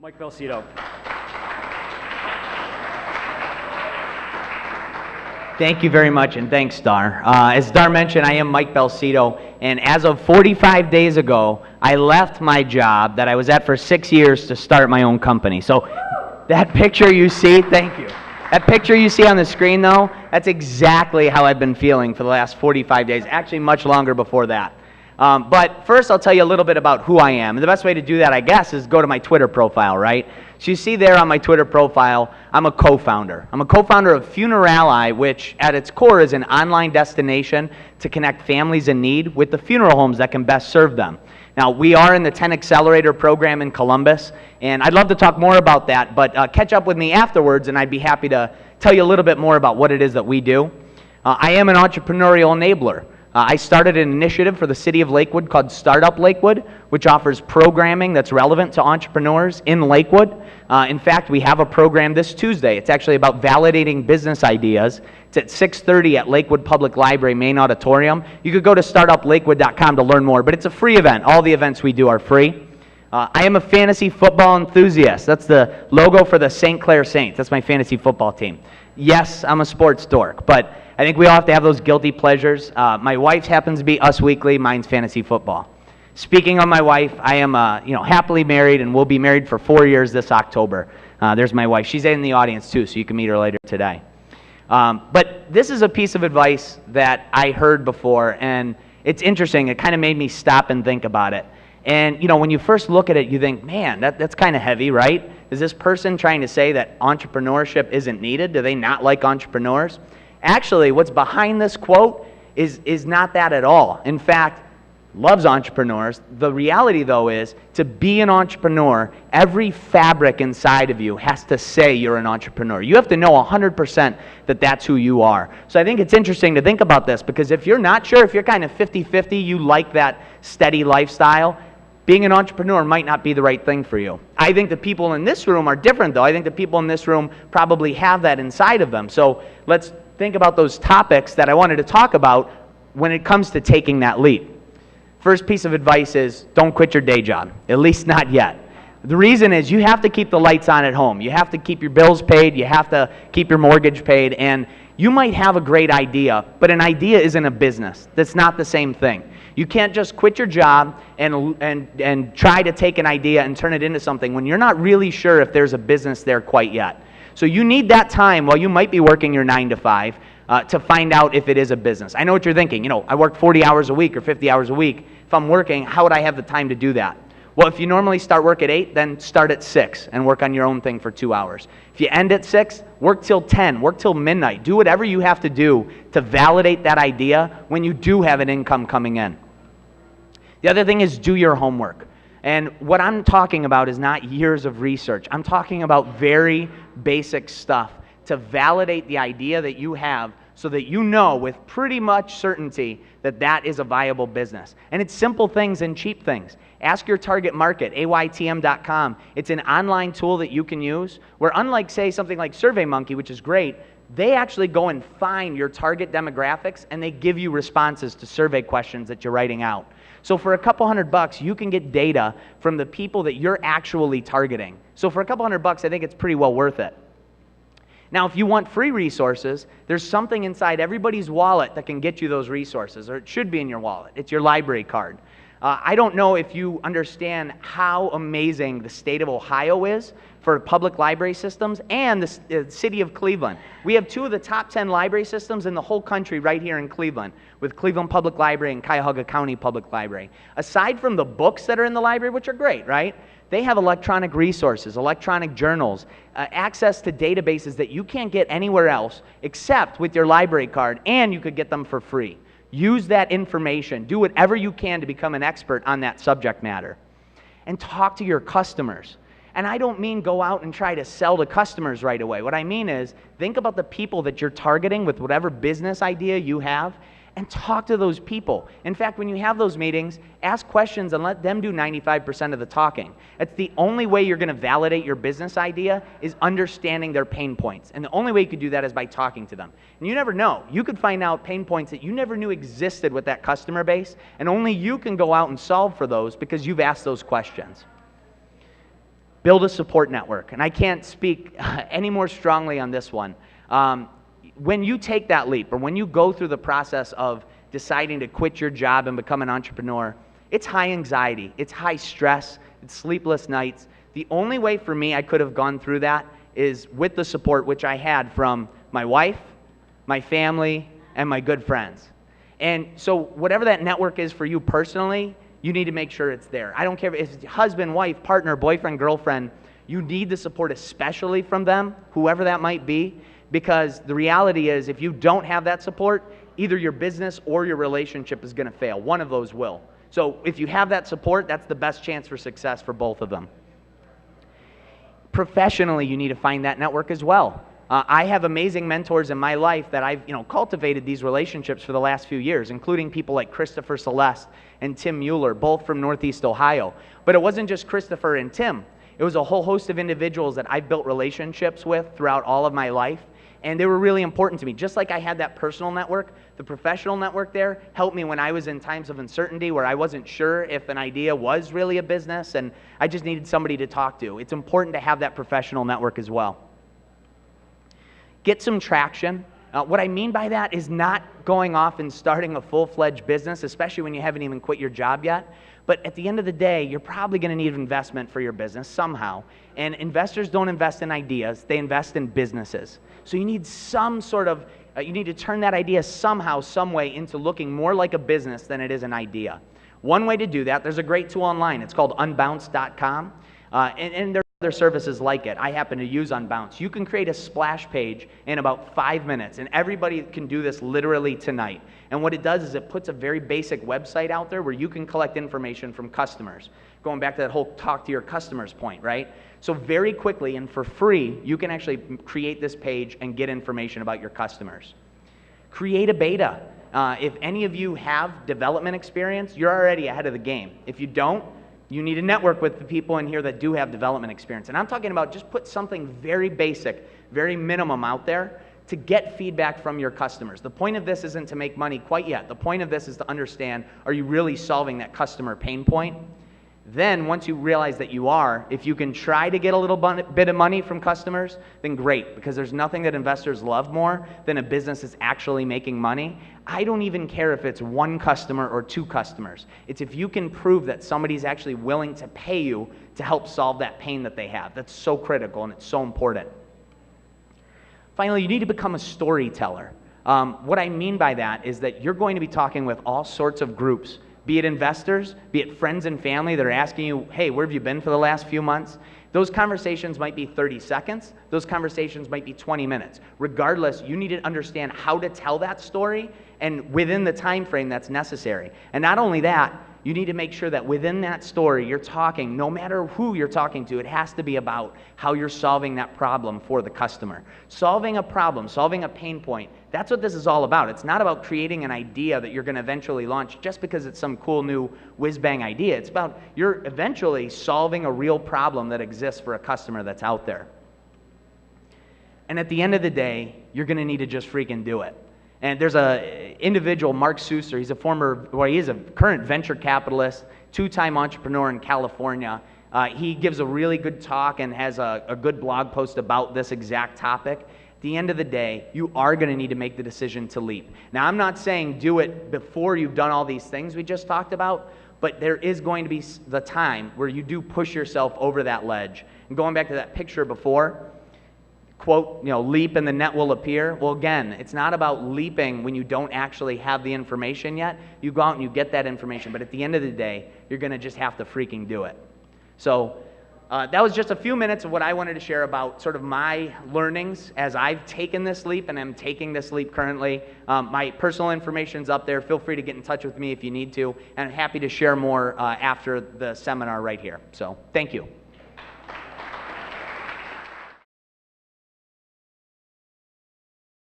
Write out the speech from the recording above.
Mike Belsito. Thank you very much, and thanks, Dar. As Dar mentioned, I am Mike Belsito, and as of 45 days ago, I left my job that I was at for 6 years to start my own company. So that picture you see, thank you. That picture you see on the screen, though, that's exactly how I've been feeling for the last 45 days, actually much longer before that. But first, I'll tell you a little bit about who I am. And the best way to do that, I guess, is go to my Twitter profile, right? So you see there on my Twitter profile, I'm a co-founder. I'm a co-founder of Funerali, which at its core is an online destination to connect families in need with the funeral homes that can best serve them. Now, we are in the 10 Accelerator program in Columbus, and I'd love to talk more about that, but catch up with me afterwards, and I'd be happy to tell you a little bit more about what it is that we do. I am an entrepreneurial enabler. I started an initiative for the city of Lakewood called Startup Lakewood, which offers programming that's relevant to entrepreneurs in Lakewood. In fact, we have a program this Tuesday. It's actually about validating business ideas. It's at 6:30 at Lakewood Public Library main auditorium. You could go to startuplakewood.com to learn more, but it's a free event. All the events we do are free. I am a fantasy football enthusiast. That's the logo for the St. Clair Saints. That's my fantasy football team. Yes, I'm a sports dork, but I think we all have to have those guilty pleasures. My wife happens to be Us Weekly. Mine's fantasy football. Speaking of my wife, I am happily married, and we'll be married for 4 years this October. There's my wife. She's in the audience too, so you can meet her later today. But this is a piece of advice that I heard before, and it's interesting. It kind of made me stop and think about it. And when you first look at it, you think, man, that's kind of heavy, right? Is this person trying to say that entrepreneurship isn't needed? Do they not like entrepreneurs? Actually, what's behind this quote is not that at all. In fact, loves entrepreneurs. The reality, though, is to be an entrepreneur, every fabric inside of you has to say you're an entrepreneur. You have to know 100% that that's who you are. So I think it's interesting to think about this, because if you're not sure, if you're kind of 50-50, you like that steady lifestyle, being an entrepreneur might not be the right thing for you. I think the people in this room are different, though. I think the people in this room probably have that inside of them. So let's think about those topics that I wanted to talk about when it comes to taking that leap. First piece of advice is don't quit your day job, at least not yet. The reason is you have to keep the lights on at home. You have to keep your bills paid. You have to keep your mortgage paid. And you might have a great idea, but an idea isn't a business. That's not the same thing. You can't just quit your job and try to take an idea and turn it into something when you're not really sure if there's a business there quite yet. So you need that time while you might be working your 9 to 5 to find out if it is a business. I know what you're thinking. I work 40 hours a week or 50 hours a week. If I'm working, how would I have the time to do that? Well, if you normally start work at 8, then start at 6 and work on your own thing for 2 hours. If you end at 6, work till 10, work till midnight. Do whatever you have to do to validate that idea when you do have an income coming in. The other thing is do your homework. And what I'm talking about is not years of research. I'm talking about very basic stuff to validate the idea that you have so that you know with pretty much certainty that that is a viable business. And it's simple things and cheap things. Ask your target market, aytm.com. It's an online tool that you can use where, unlike, say, something like SurveyMonkey, which is great, they actually go and find your target demographics and they give you responses to survey questions that you're writing out. So for a couple $100, you can get data from the people that you're actually targeting. So for a couple $100, I think it's pretty well worth it. Now, if you want free resources, there's something inside everybody's wallet that can get you those resources, or it should be in your wallet. It's your library card. I don't know if you understand how amazing the state of Ohio is for public library systems, and the city of Cleveland. We have 2 of the top 10 library systems in the whole country right here in Cleveland, with Cleveland Public Library and Cuyahoga County Public Library. Aside from the books that are in the library, which are great, right? They have electronic resources, electronic journals, access to databases that you can't get anywhere else except with your library card, and you could get them for free. Use that information. Do whatever you can to become an expert on that subject matter. And talk to your customers. And I don't mean go out and try to sell to customers right away. What I mean is think about the people that you're targeting with whatever business idea you have, and talk to those people. In fact, when you have those meetings, ask questions and let them do 95% of the talking. That's the only way you're going to validate your business idea, is understanding their pain points. And the only way you could do that is by talking to them. And you never know. You could find out pain points that you never knew existed with that customer base, and only you can go out and solve for those because you've asked those questions. Build a support network. And I can't speak any more strongly on this one. When you take that leap, or when you go through the process of deciding to quit your job and become an entrepreneur, it's high anxiety, it's high stress, it's sleepless nights. The only way for me I could have gone through that is with the support which I had from my wife, my family, and my good friends. And so whatever that network is for you personally, you need to make sure it's there. I don't care if it's husband, wife, partner, boyfriend, girlfriend, you need the support especially from them, whoever that might be, because the reality is if you don't have that support, either your business or your relationship is going to fail. One of those will. So if you have that support, that's the best chance for success for both of them. Professionally, you need to find that network as well. I have amazing mentors in my life that I've cultivated these relationships for the last few years, including people like Christopher Celeste and Tim Mueller, both from Northeast Ohio. But it wasn't just Christopher and Tim. It was a whole host of individuals that I've built relationships with throughout all of my life, and they were really important to me. Just like I had that personal network, the professional network there helped me when I was in times of uncertainty where I wasn't sure if an idea was really a business and I just needed somebody to talk to. It's important to have that professional network as well. Get some traction. What I mean by that is not going off and starting a full-fledged business, especially when you haven't even quit your job yet. But at the end of the day, you're probably going to need investment for your business somehow. And investors don't invest in ideas, they invest in businesses. So you need some sort of, you need to turn that idea somehow, some way into looking more like a business than it is an idea. One way to do that, there's a great tool online. It's called unbounce.com. And there are other services like it. I happen to use Unbounce. You can create a splash page in about 5 minutes, and everybody can do this literally tonight. And what it does is it puts a very basic website out there where you can collect information from customers. Going back to that whole talk to your customers point, right? So very quickly and for free, you can actually create this page and get information about your customers. Create a beta. If any of you have development experience, you're already ahead of the game. If you don't, you need to network with the people in here that do have development experience. And I'm talking about just put something very basic, very minimum out there to get feedback from your customers. The point of this isn't to make money quite yet. The point of this is to understand, are you really solving that customer pain point? Then once you realize that you are, if you can try to get a little bit of money from customers, then great, because there's nothing that investors love more than a business that's actually making money. I don't even care if it's one customer or two customers. It's if you can prove that somebody's actually willing to pay you to help solve that pain that they have. That's so critical and it's so important. Finally, you need to become a storyteller. What I mean by that is that you're going to be talking with all sorts of groups, be it investors, be it friends and family that are asking you, hey, where have you been for the last few months? Those conversations might be 30 seconds. Those conversations might be 20 minutes. Regardless, you need to understand how to tell that story and within the time frame that's necessary. And not only that, you need to make sure that within that story you're talking, no matter who you're talking to, it has to be about how you're solving that problem for the customer. Solving a problem, solving a pain point, that's what this is all about. It's not about creating an idea that you're going to eventually launch just because it's some cool new whiz-bang idea. It's about you're eventually solving a real problem that exists for a customer that's out there. And at the end of the day, you're going to need to just freaking do it. And there's a individual, Mark Suster, he's a current venture capitalist, two-time entrepreneur in California. He gives a really good talk and has a good blog post about this exact topic. At the end of the day, you are going to need to make the decision to leap. Now, I'm not saying do it before you've done all these things we just talked about, but there is going to be the time where you do push yourself over that ledge. And going back to that picture before, quote, leap and the net will appear. Well, again, it's not about leaping when you don't actually have the information yet. You go out and you get that information, but at the end of the day, you're going to just have to freaking do it. So that was just a few minutes of what I wanted to share about sort of my learnings as I've taken this leap and am taking this leap currently. My personal information's up there. Feel free to get in touch with me if you need to, and I'm happy to share more after the seminar right here. So thank you.